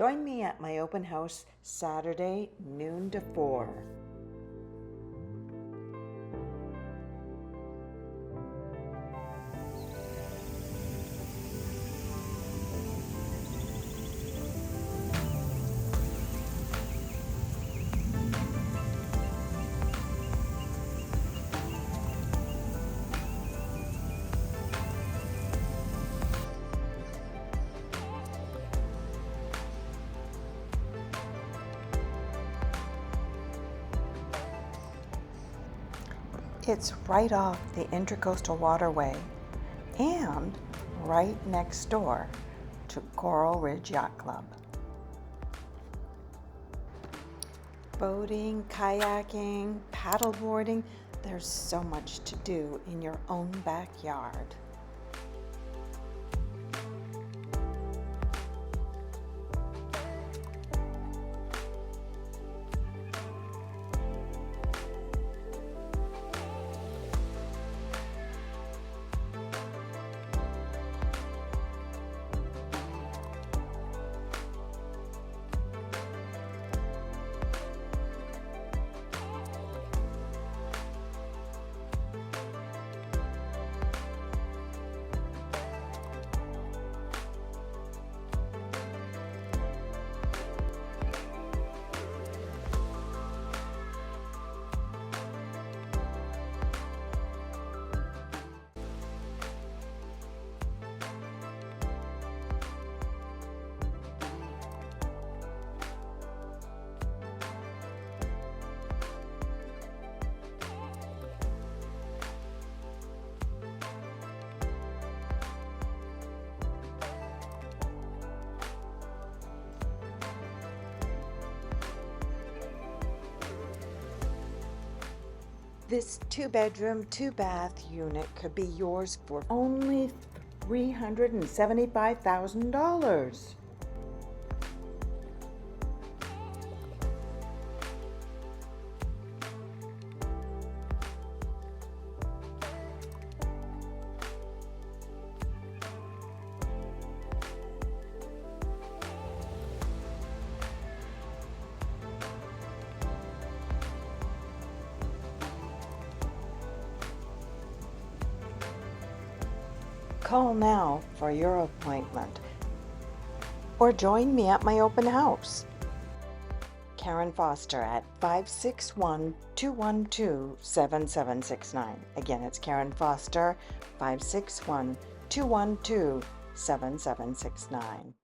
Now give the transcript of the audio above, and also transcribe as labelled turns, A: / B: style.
A: Join me at my open house Saturday, noon to 4. It's right off the Intracoastal Waterway and right next door to Coral Ridge Yacht Club. Boating, kayaking, paddleboarding, there's so much to do in your own backyard. This 2-bedroom, 2-bath unit could be yours for only $375,000. Call now for your appointment or join me at my open house. Karen Foster at 561-212-7769. Again, it's Karen Foster, 561-212-7769.